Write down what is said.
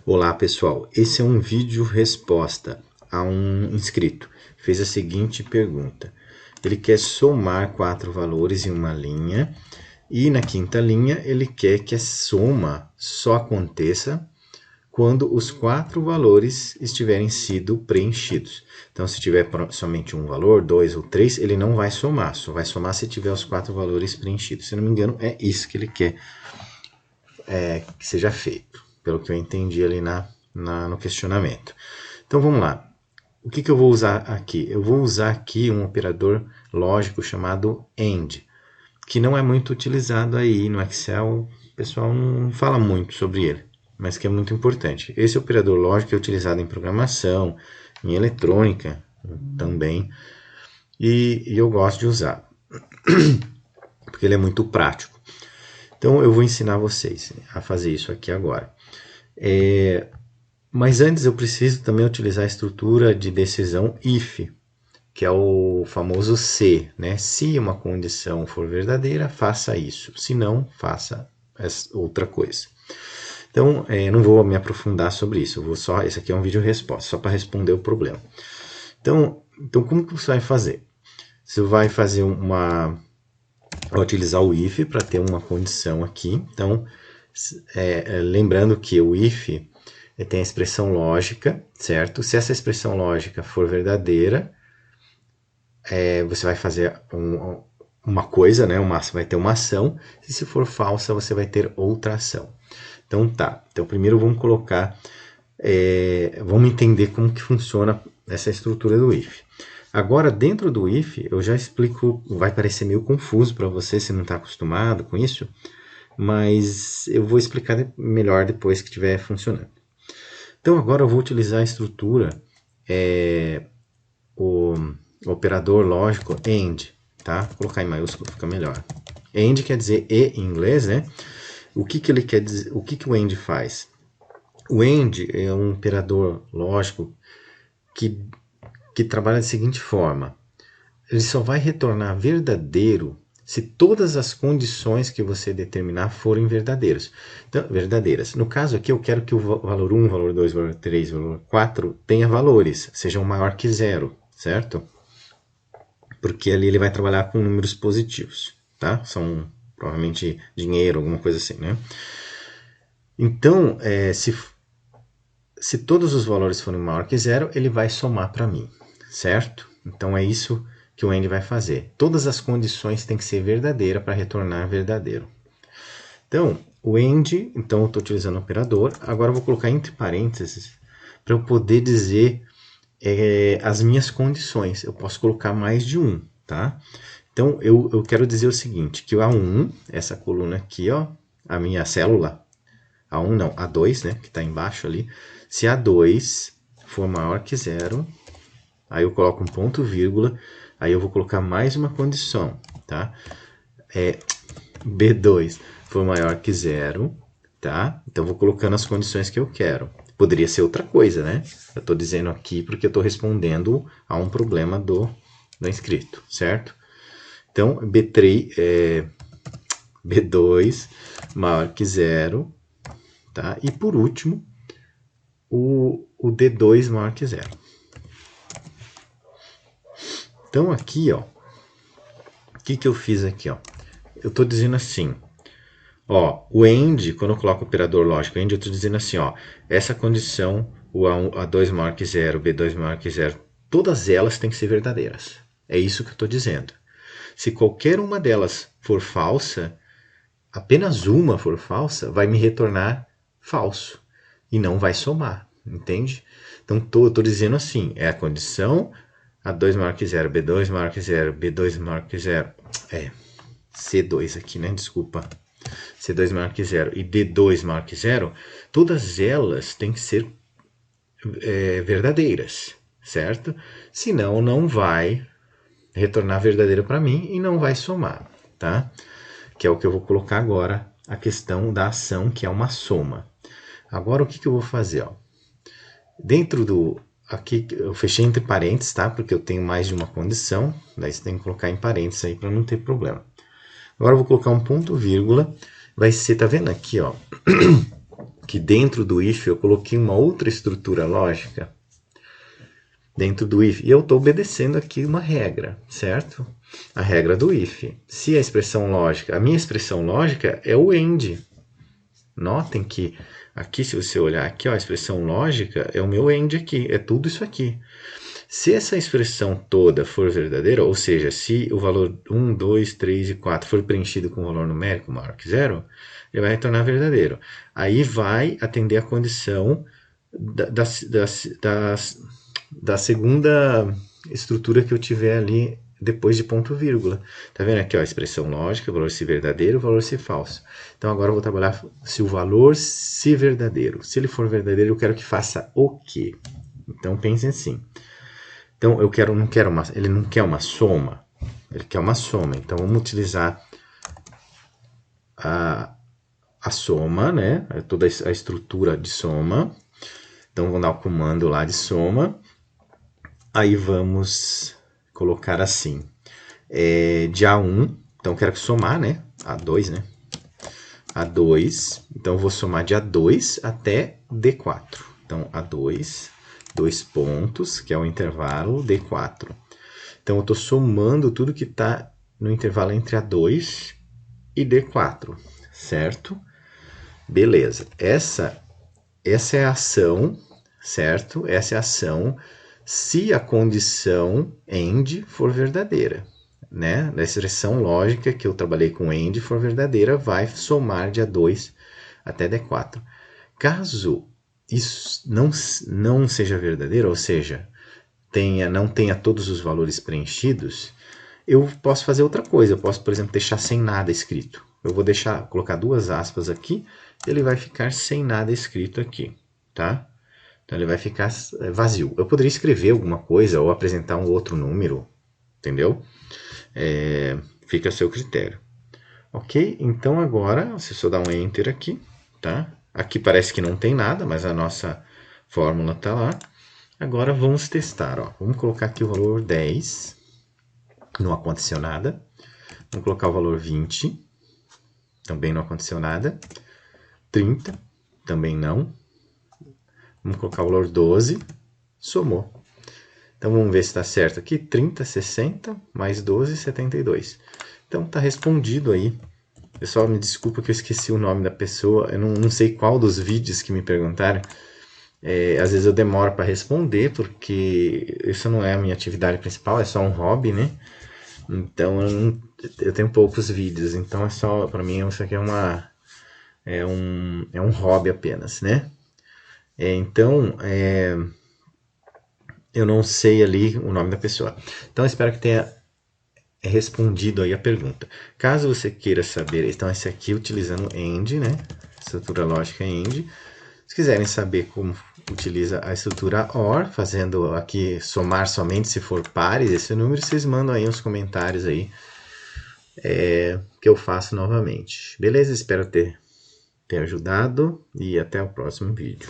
Olá pessoal, esse é um vídeo resposta a um inscrito. Fez a seguinte pergunta. Ele quer somar 4 valores em uma linha e na quinta linha ele quer que a soma só aconteça quando os 4 valores estiverem sido preenchidos. Então se tiver somente um valor, 2 ou 3, ele não vai somar, só vai somar se tiver os 4 valores preenchidos. Se não me engano, é isso que ele quer que seja feito, pelo que eu entendi ali no questionamento. Então vamos lá. O que eu vou usar aqui? Eu vou usar aqui um operador lógico chamado AND, que não é muito utilizado aí no Excel, o pessoal não fala muito sobre ele, mas que é muito importante. Esse operador lógico é utilizado em programação, em eletrônica também, e eu gosto de usar, porque ele é muito prático. Então eu vou ensinar vocês a fazer isso aqui agora. Mas antes eu preciso também utilizar a estrutura de decisão IF, que é o famoso se, né? Se uma condição for verdadeira, faça isso. Se não, faça outra coisa. Então, não vou me aprofundar sobre isso. Esse aqui é um vídeo resposta, só para responder o problema. Então como que você vai fazer? Você vai fazer vai utilizar o if para ter uma condição aqui. Então, lembrando que o if tem a expressão lógica, certo? Se essa expressão lógica for verdadeira, você vai fazer uma coisa, né? Você vai ter uma ação. E se for falsa, você vai ter outra ação. Então tá. Então primeiro vamos colocar, vamos entender como que funciona essa estrutura do if. Agora, dentro do if, eu já explico, vai parecer meio confuso para você se não está acostumado com isso, mas eu vou explicar melhor depois que estiver funcionando. Então, agora eu vou utilizar a estrutura, o operador lógico AND, tá? Vou colocar em maiúsculo, fica melhor. AND quer dizer e em inglês, né? O que ele quer dizer? O que o AND faz? O AND é um operador lógico que trabalha da seguinte forma. Ele só vai retornar verdadeiro se todas as condições que você determinar forem verdadeiras. Então, verdadeiras. No caso aqui, eu quero que o valor 1, valor 2, valor 3, valor 4 tenha valores, sejam maior que 0, certo? Porque ali ele vai trabalhar com números positivos, tá? São provavelmente dinheiro, alguma coisa assim, né? Então, se todos os valores forem maior que 0, ele vai somar para mim, certo? Então é isso que o AND vai fazer. Todas as condições têm que ser verdadeiras para retornar verdadeiro. Então, o AND, então eu estou utilizando o operador. Agora eu vou colocar entre parênteses para eu poder dizer as minhas condições. Eu posso colocar mais de um, tá? Então eu quero dizer o seguinte, que o A1, essa coluna aqui, ó, a minha célula, A1 não, A2, né, que está embaixo ali, se A2 for maior que 0, aí eu coloco um ponto vírgula, aí eu vou colocar mais uma condição, tá? B2 for maior que 0, tá? Então eu vou colocando as condições que eu quero. Poderia ser outra coisa, né? Eu estou dizendo aqui porque eu estou respondendo a um problema do inscrito, certo? Então, B2 maior que 0, tá? E por último, o D2 maior que 0. Então aqui, ó, o que eu fiz aqui, ó? Eu estou dizendo assim, ó, o AND, quando eu coloco o operador lógico AND, eu estou dizendo assim, ó, essa condição, o A2 maior que 0, B2 maior que 0, todas elas têm que ser verdadeiras. É isso que eu estou dizendo. Se qualquer uma delas for falsa, apenas uma for falsa, vai me retornar falso e não vai somar, entende? Então eu estou dizendo assim, é a condição A2 maior que 0, B2 maior que 0, B2 maior que 0, C2 aqui, né? Desculpa. C2 maior que 0 e D2 maior que 0, todas elas têm que ser verdadeiras, certo? Senão não vai retornar verdadeiro para mim e não vai somar, tá? Que é o que eu vou colocar agora, a questão da ação, que é uma soma. Agora o que eu vou fazer? Ó? Dentro do... Aqui eu fechei entre parênteses, tá? Porque eu tenho mais de uma condição, daí você tem que colocar em parênteses aí para não ter problema. Agora eu vou colocar um ponto vírgula, vai ser, tá vendo aqui, ó? que dentro do if eu coloquei uma outra estrutura lógica dentro do if. E eu estou obedecendo aqui uma regra, certo? A regra do if. Se a expressão lógica, a minha expressão lógica é o AND. Notem que aqui, se você olhar aqui, ó, a expressão lógica é o meu AND aqui, é tudo isso aqui. Se essa expressão toda for verdadeira, ou seja, se o valor 1, 2, 3 e 4 for preenchido com um valor numérico maior que 0, ele vai retornar verdadeiro. Aí vai atender a condição da segunda estrutura que eu tiver ali depois de ponto vírgula. Tá vendo aqui, ó, a expressão lógica, o valor se verdadeiro, o valor se falso. Então agora eu vou trabalhar se o valor se verdadeiro. Se ele for verdadeiro, eu quero que faça o quê? Então pensem assim. Então ele não quer uma soma, ele quer uma soma. Então vamos utilizar a soma, né? Toda a estrutura de soma. Então vamos dar o comando lá de soma. Aí vamos colocar assim, de A1, então eu quero somar, né? A2, né? A2, então eu vou somar de A2 até D4. Então A2, 2 pontos, que é o intervalo D4. Então eu estou somando tudo que está no intervalo entre A2 e D4, certo? Beleza, essa é a ação, certo? Essa é a ação se a condição AND for verdadeira, né? Na expressão lógica que eu trabalhei com AND for verdadeira, vai somar de A2 até D4. Caso isso não seja verdadeiro, ou seja, não tenha todos os valores preenchidos, eu posso fazer outra coisa. Eu posso, por exemplo, deixar sem nada escrito. Eu vou colocar 2 aspas aqui, ele vai ficar sem nada escrito aqui, tá? Então ele vai ficar vazio. Eu poderia escrever alguma coisa ou apresentar um outro número, entendeu? Fica a seu critério. Ok? Então agora, você só dá um Enter aqui, tá? Aqui parece que não tem nada, mas a nossa fórmula está lá. Agora vamos testar, ó. Vamos colocar aqui o valor 10, não aconteceu nada. Vamos colocar o valor 20, também não aconteceu nada. 30, também não. Vamos colocar o valor 12, somou. Então vamos ver se está certo aqui. 30, 60, mais 12, 72. Então está respondido aí. Pessoal, me desculpa que eu esqueci o nome da pessoa. Eu não sei qual dos vídeos que me perguntaram. Às vezes eu demoro para responder, porque isso não é a minha atividade principal, é só um hobby, né? Então eu tenho poucos vídeos, então para mim isso aqui é um hobby apenas, né? Então eu não sei ali o nome da pessoa. Então eu espero que tenha respondido aí a pergunta. Caso você queira saber, então esse aqui utilizando AND, né? Estrutura lógica AND. Se quiserem saber como utiliza a estrutura OR, fazendo aqui somar somente se for pares esse número, vocês mandam aí uns comentários aí que eu faço novamente. Beleza? Espero ter ajudado e até o próximo vídeo.